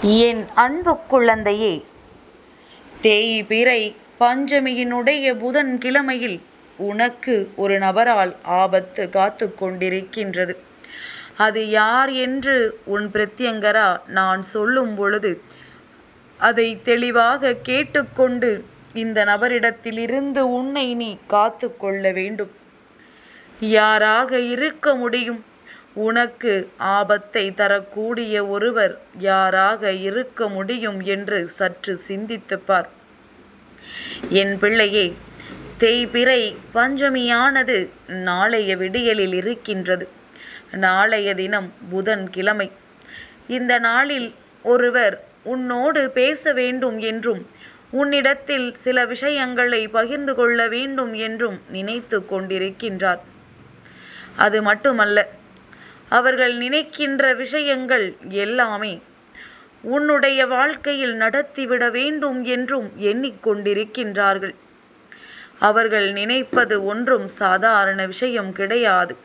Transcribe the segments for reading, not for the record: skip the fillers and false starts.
என் அன்பு குழந்தையே, தேய்பிறை பஞ்சமியினுடைய புதன் கிழமையில் உனக்கு ஒரு நபரால் ஆபத்து காத்து கொண்டிருக்கின்றது. அது யார் என்று உன் பிரத்யங்கரா நான் சொல்லும் பொழுது அதை தெளிவாக கேட்டுக்கொண்டு இந்த நபரிடத்திலிருந்து உன்னை நீ காத்து கொள்ள வேண்டும். யாராக இருக்க முடியும்? உனக்கு ஆபத்தை தரக்கூடிய ஒருவர் யாராக இருக்க முடியும் என்று சற்று சிந்தித்துப் பார். என் பிள்ளையே, தேய்பிறை பஞ்சமியானது நாளைய விடியலில் இருக்கின்றது. நாளைய தினம் புதன் கிழமை. இந்த நாளில் ஒருவர் உன்னோடு பேச வேண்டும் என்றும் உன்னிடத்தில் சில விஷயங்களை பகிர்ந்து கொள்ள வேண்டும் என்றும் நினைத்து கொண்டிருக்கின்றார். அது மட்டுமல்ல, அவர்கள் நினைக்கின்ற விஷயங்கள் எல்லாமே உன்னுடைய வாழ்க்கையில் நடத்திவிட வேண்டும் என்றும் எண்ணிக்கொண்டிருக்கின்றார்கள். அவர்கள் நினைப்பது ஒன்றும் சாதாரண விஷயம் கிடையாது.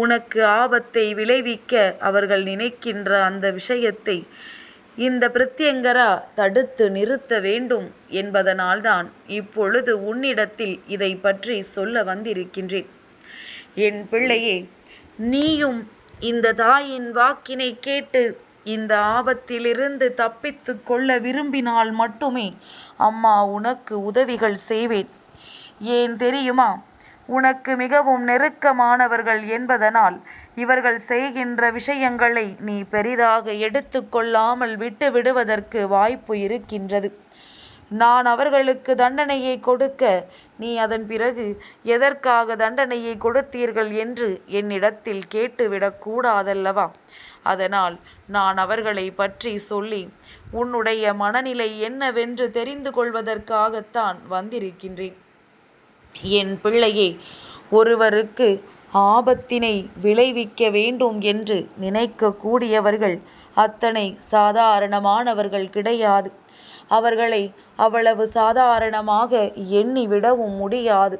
உனக்கு ஆபத்தை விளைவிக்க அவர்கள் நினைக்கின்ற அந்த விஷயத்தை இந்த பிரத்யங்கரா தடுத்து நிறுத்த வேண்டும் என்பதனால்தான் இப்பொழுது உன்னிடத்தில் இதை பற்றி சொல்ல வந்திருக்கின்றேன். என் பிள்ளையே, நீயும் இந்த தாயின் வாக்கினை கேட்டு இந்த ஆபத்திலிருந்து தப்பித்து கொள்ள விரும்பினால் மட்டுமே அம்மா உனக்கு உதவிகள் செய்வேன். ஏன் தெரியுமா? உனக்கு மிகவும் நெருக்கமானவர்கள் என்பதனால் இவர்கள் செய்கின்ற விஷயங்களை நீ பெரிதாக எடுத்து கொள்ளாமல் விட்டு விடுவதற்கு வாய்ப்பு இருக்கின்றது. நான் அவர்களுக்கு தண்டனையை கொடுக்க நீ அதன் பிறகு எதற்காக தண்டனையை கொடுத்தீர்கள் என்று என்னிடத்தில் கேட்டுவிடக்கூடாதல்லவா? அதனால் நான் அவர்களை பற்றி சொல்லி உன்னுடைய மனநிலை என்னவென்று தெரிந்து கொள்வதற்காகத்தான் வந்திருக்கின்றேன். என் பிள்ளையே, ஒருவருக்கு ஆபத்தினை விளைவிக்க வேண்டும் என்று நினைக்கக்கூடியவர்கள் அத்தனை சாதாரணமானவர்கள் கிடையாது. அவர்களை அவ்வளவு சாதாரணமாக எண்ணிவிடவும் முடியாது.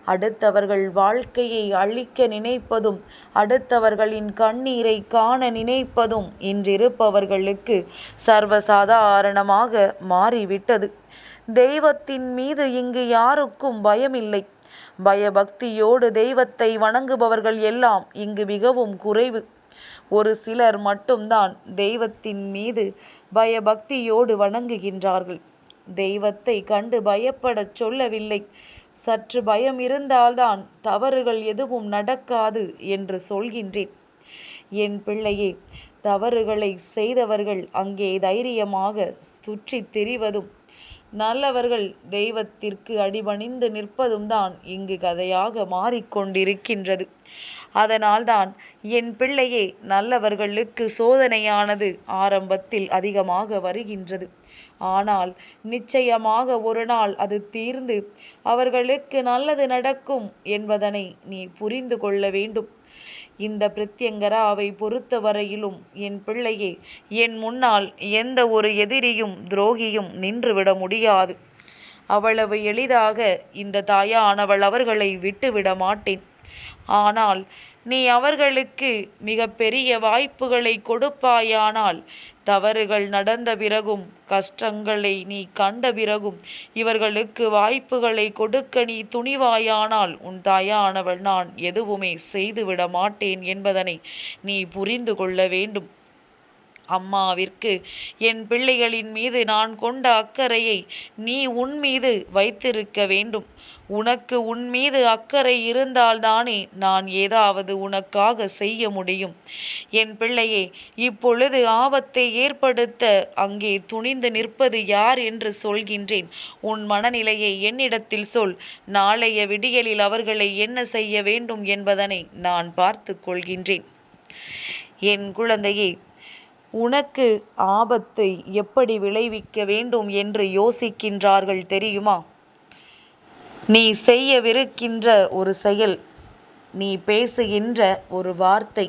அடுத்தவர்கள் வாழ்க்கையை அழிக்க நினைப்பதும் அடுத்தவர்களின் கண்ணீரை காண நினைப்பதும் இன்றிருப்பவர்களுக்கு சர்வசாதாரணமாக மாறிவிட்டது. தெய்வத்தின் மீது இங்கு யாருக்கும் பயமில்லை. பயபக்தியோடு தெய்வத்தை வணங்குபவர்கள் எல்லாம் இங்கு மிகவும் குறைவு. ஒரு சிலர் மட்டும்தான் தெய்வத்தின் மீது பயபக்தியோடு வணங்குகின்றார்கள். தெய்வத்தை கண்டு பயப்படச் சொல்லவில்லை. சற்று பயம் இருந்தால்தான் தவறுகள் எதுவும் நடக்காது என்று சொல்கின்றேன். என் பிள்ளையே, தவறுகளை செய்தவர்கள் அங்கே தைரியமாக சுற்றித் திரிவதும் நல்லவர்கள் தெய்வத்திற்கு அடிபணிந்து நிற்பதும் தான் இங்கு கதையாக மாறிக்கொண்டிருக்கின்றது. அதனால்தான் என் பிள்ளையே, நல்லவர்களுக்கு சோதனையானது ஆரம்பத்தில் அதிகமாக வருகின்றது. ஆனால் நிச்சயமாக ஒரு நாள் அது தீர்ந்து அவர்களுக்கு நல்லது நடக்கும் என்பதனை நீ புரிந்து கொள்ள வேண்டும். இந்த பிரத்யங்கராவை பொறுத்தவரையிலும் என் பிள்ளையே, என் முன்னால் எந்த ஒரு எதிரியும் துரோகியும் நின்றுவிட முடியாது. அவ்வளவு எளிதாக இந்த தாயானவள் அவர்களை விட்டுவிட மாட்டேன். ஆனால் நீ அவர்களுக்கு மிக பெரிய வாய்ப்புகளை கொடுப்பாயானால், தவறுகள் நடந்த பிறகும் கஷ்டங்களை நீ கண்ட பிறகும் இவர்களுக்கு வாய்ப்புகளை கொடுக்க நீ துணிவாயானால் உன் தாயானவள் நான் எதுவுமே செய்துவிட மாட்டேன் என்பதனை நீ புரிந்து கொள்ள வேண்டும். அம்மாவிற்கு என் பிள்ளைகளின் மீது நான் கொண்ட அக்கறையை நீ உன் மீது வைத்திருக்க வேண்டும். உனக்கு உன் மீது அக்கறை இருந்தால்தானே நான் ஏதாவது உனக்காக செய்ய முடியும். என் பிள்ளையே, இப்பொழுது ஆபத்தை ஏற்படுத்த அங்கே துணிந்து நிற்பது யார் என்று சொல்கின்றேன். உன் மனநிலையை என்னிடத்தில் சொல். நாளைய விடியலில் அவர்களை என்ன செய்ய வேண்டும் என்பதனை நான் பார்த்து கொள்கின்றேன். என் குழந்தையே, உனக்கு ஆபத்தை எப்படி விளைவிக்க வேண்டும் என்று யோசிக்கின்றார்கள் தெரியுமா? நீ செய்யவிருக்கின்ற ஒரு செயல், நீ பேசுகின்ற ஒரு வார்த்தை,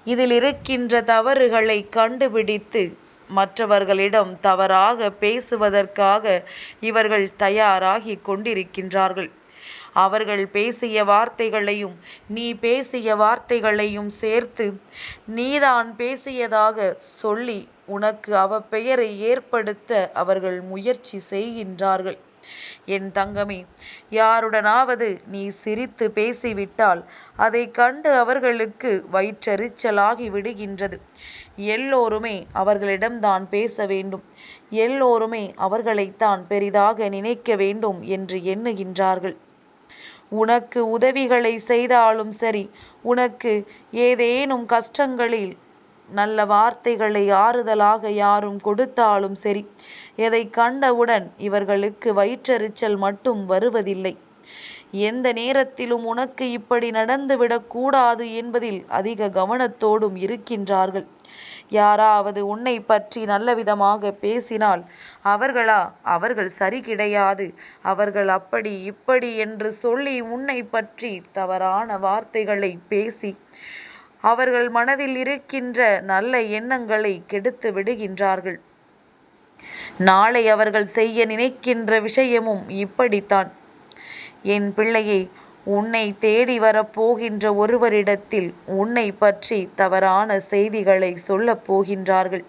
இதில் இருக்கின்ற தவறுகளை கண்டுபிடித்து மற்றவர்களிடம் தவறாக பேசுவதற்காக இவர்கள் தயாராகி கொண்டிருக்கின்றார்கள். அவர்கள் பேசிய வார்த்தைகளையும் நீ பேசிய வார்த்தைகளையும் சேர்த்து நீதான் பேசியதாக சொல்லி உனக்கு அவப்பெயரை ஏற்படுத்த அவர்கள் முயற்சி செய்கின்றார்கள். என் தங்கமே, யாருடனாவது நீ சிரித்து பேசிவிட்டால் அதை கண்டு அவர்களுக்கு வயிற்றெரிச்சலாகி விடுகின்றது. எல்லோருமே அவர்களிடம்தான் பேச வேண்டும், எல்லோருமே அவர்களைத்தான் பெரிதாக நினைக்க வேண்டும் என்று எண்ணுகின்றார்கள். உனக்கு உதவிகளை செய்தாலும் சரி, உனக்கு ஏதேனும் கஷ்டங்களில் நல்ல வார்த்தைகளை ஆறுதலாக யாரும் கொடுத்தாலும் சரி, எதை கண்டவுடன் இவர்களுக்கு வயிற்றெரிச்சல் மட்டும் வருவதில்லை. எந்த நேரத்திலும் உனக்கு இப்படி நடந்துவிடக்கூடாது என்பதில் அதிக கவனத்தோடும் இருக்கின்றார்கள். யாராவது உன்னை பற்றி நல்லவிதமாக பேசினால் அவர்கள் சரி கிடையாது, அவர்கள் அப்படி இப்படி என்று சொல்லி உன்னை பற்றி தவறான வார்த்தைகளை பேசி அவர்கள் மனதில் இருக்கின்ற நல்ல எண்ணங்களை கெடுத்து விடுகின்றார்கள். நாளை அவர்கள் செய்ய நினைக்கின்ற விஷயமும் இப்படித்தான். என் பிள்ளையே, உன்னை தேடி வரப்போகின்ற ஒருவரிடத்தில் உன்னை பற்றி தவறான செய்திகளை சொல்லப் போகின்றார்கள்.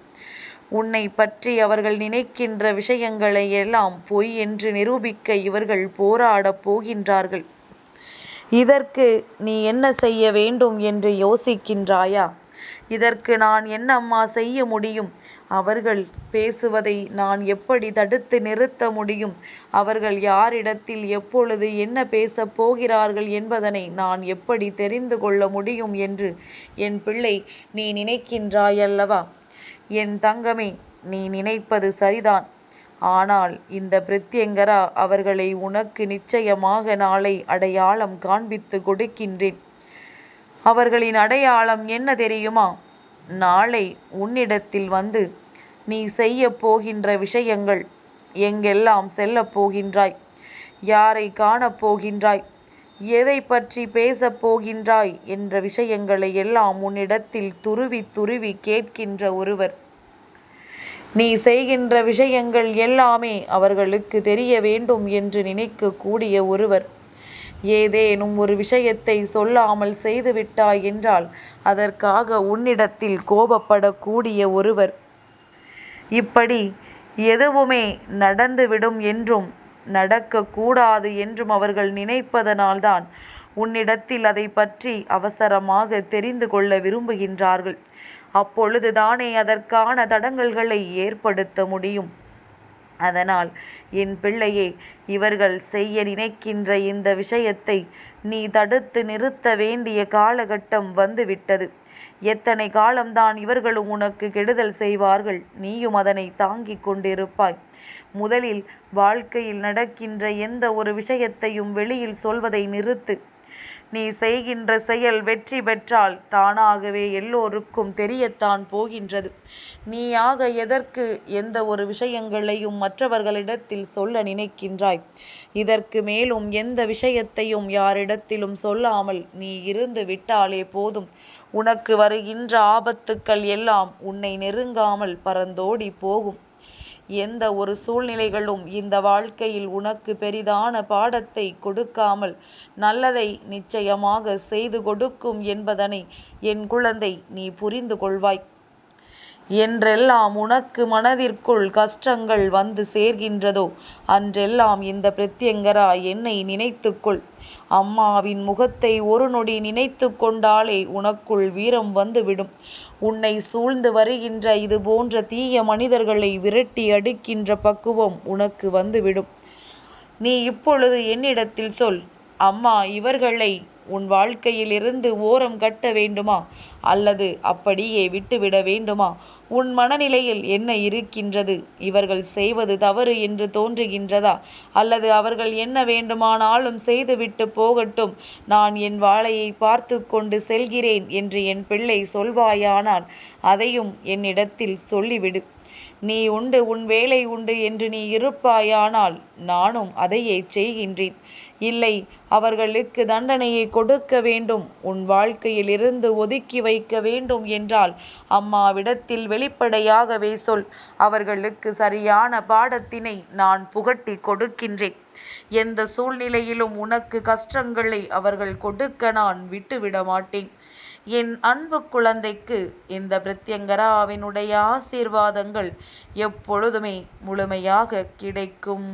உன்னை பற்றி அவர்கள் நினைக்கின்ற விஷயங்களை எல்லாம் பொய் என்று நிரூபிக்க இவர்கள் போராடப் போகின்றார்கள். இதற்கு நீ என்ன செய்ய வேண்டும் என்று யோசிக்கின்றாயா? இதற்கு நான் என்னம்மா செய்ய முடியும்? அவர்கள் பேசுவதை நான் எப்படி தடுத்து நிறுத்த முடியும்? அவர்கள் யாரிடத்தில் எப்பொழுது என்ன பேசப் போகிறார்கள் என்பதனை நான் எப்படி தெரிந்து கொள்ள முடியும் என்று என் பிள்ளை நீ நினைக்கின்றாயல்லவா? என் தங்கமே, நீ நினைப்பது சரிதான். ஆனால் இந்த பிரத்யங்கரா அவர்களை உனக்கு நிச்சயமாக நாளை அடையாளம் காண்பித்து கொடுக்கின்றேன். அவர்களின் அடையாளம் என்ன தெரியுமா? நாளை உன்னிடத்தில் வந்து நீ செய்ய போகின்ற விஷயங்கள், எங்கெல்லாம் செல்லப் போகின்றாய், யாரை காணப் போகின்றாய், எதை பற்றி பேசப் போகின்றாய் என்ற விஷயங்களை எல்லாம் உன்னிடத்தில் துருவி துருவி கேட்கின்ற ஒருவர். நீ செய்கின்ற விஷயங்கள் எல்லாமே அவர்களுக்கு தெரிய வேண்டும் என்று நினைக்கக்கூடிய ஒருவர். ஏதேனும் ஒரு விஷயத்தை சொல்லாமல் செய்துவிட்டாய் என்றால் அதற்காக உன்னிடத்தில் கோபப்படக்கூடிய ஒருவர். இப்படி எதுவுமே நடந்துவிடும் என்றும் நடக்கக்கூடாது என்றும் அவர்கள் நினைப்பதனால்தான் உன்னிடத்தில் அதை பற்றி அவசரமாக தெரிந்து கொள்ள விரும்புகின்றார்கள். அப்பொழுதுதானே அதற்கான தடங்கல்களை ஏற்படுத்த முடியும். அதனால் என் பிள்ளையே, இவர்கள் செய்ய நினைக்கின்ற இந்த விஷயத்தை நீ தடுத்து நிறுத்த வேண்டிய காலகட்டம் வந்துவிட்டது. எத்தனை காலம்தான் இவர்களும் உனக்கு கெடுதல் செய்வார்கள், நீயும் அதனை தாங்கிக் கொண்டிருப்பாய். முதலில் வாழ்க்கையில் நடக்கின்ற எந்த ஒரு விஷயத்தையும் வெளியில் சொல்வதை நிறுத்து. நீ செய்கின்ற செயல் வெற்றி பெற்றால் தானாகவே எல்லோருக்கும் தெரியத்தான் போகின்றது. நீயாக எதற்கு எந்த ஒரு விஷயங்களையும் மற்றவர்களிடத்தில் சொல்ல நினைக்கின்றாய்? இதற்கு மேலும் எந்த விஷயத்தையும் யாரிடத்திலும் சொல்லாமல் நீ இருந்து விட்டாலே போதும். உனக்கு வருகின்ற ஆபத்துக்கள் எல்லாம் உன்னை நெருங்காமல் பறந்தோடி போகும். எந்த ஒரு சூழ்நிலைகளும் இந்த வாழ்க்கையில் உனக்கு பெரிதான பாடத்தை கொடுக்காமல் நல்லதை நிச்சயமாக செய்து கொடுக்கும் என்பதனை என் குழந்தை நீ புரிந்து கொள்வாய். என்றெல்லாம் உனக்கு மனதிற்குள் கஷ்டங்கள் வந்து சேர்கின்றதோ அன்றெல்லாம் இந்த பிரத்யங்கரா என்னை நினைத்துக்கொள். அம்மாவின் முகத்தை ஒரு நொடி நினைத்து கொண்டாலே உனக்குள் வீரம் வந்துவிடும். உன்னை சூழ்ந்து வருகின்ற இது போன்ற தீய மனிதர்களை விரட்டி அடிக்கின்ற பக்குவம் உனக்கு வந்துவிடும். நீ இப்பொழுது என்னிடத்தில் சொல், அம்மா, இவர்களை உன் வாழ்க்கையிலிருந்து ஓரம் கட்ட வேண்டுமா அல்லது அப்படியே விட்டுவிட வேண்டுமா? உன் மனநிலையில் என்ன இருக்கின்றது? இவர்கள் செய்வது தவறு என்று தோன்றுகின்றதா? அல்லது அவர்கள் என்ன வேண்டுமானாலும் செய்துவிட்டு போகட்டும், நான் என் வாளையை பார்த்து கொண்டு செல்கிறேன் என்று என் பிள்ளை சொல்வாயானால் அதையும் என்னிடத்தில் சொல்லிவிடு. நீ உண்டு, உன் வேலை உண்டு என்று நீ இருப்பாயானால் நானும் அதையே செய்கின்றேன். இல்லை, அவர்களுக்கு தண்டனையை கொடுக்க வேண்டும், உன் வாழ்க்கையில் இருந்து ஒதுக்கி வைக்க வேண்டும் என்றால் அம்மாவிடத்தில் வெளிப்படையாகவே சொல். அவர்களுக்கு சரியான பாடத்தினை நான் புகட்டி கொடுக்கின்றேன். எந்த சூழ்நிலையிலும் உனக்கு கஷ்டங்களை அவர்கள் கொடுக்க நான் விட்டுவிட மாட்டேன். என் அன்பு குழந்தைக்கு இந்த பிரத்யங்கராவினுடைய ஆசீர்வாதங்கள் எப்பொழுதுமே முழுமையாக கிடைக்கும்.